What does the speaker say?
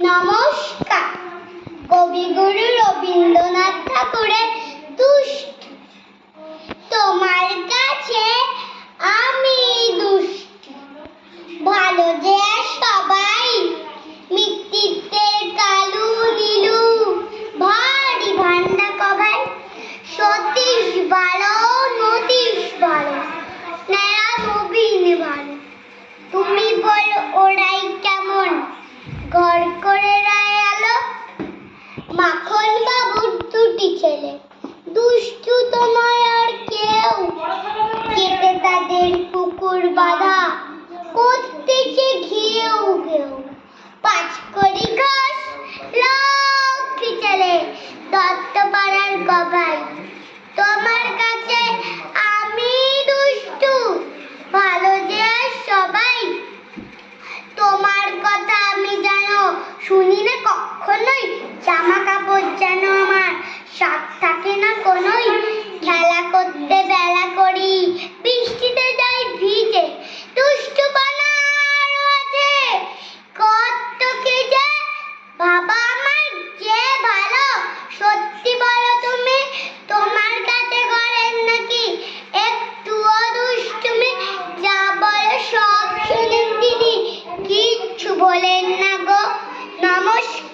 নমস্কার। কবিগুরু রবীন্দ্রনাথ ঠাকুরের দুষ্ট। তোমার কাছে আমি দুষ্ট, ভালো যে সবাই, মৃত্যুর কালু নীলু, ভারী ভান্ডা কবাই, সতীশ ভালো, নদীশ ভালো, স্নেহা নবীন ভালো। তুমি বলো ওরাই কেমন, ঘর করে রায় আলো, মাখন বাবুর দুটি ছেলে, দুষ্টু তোমায় আর কেউ, কেটে তাদের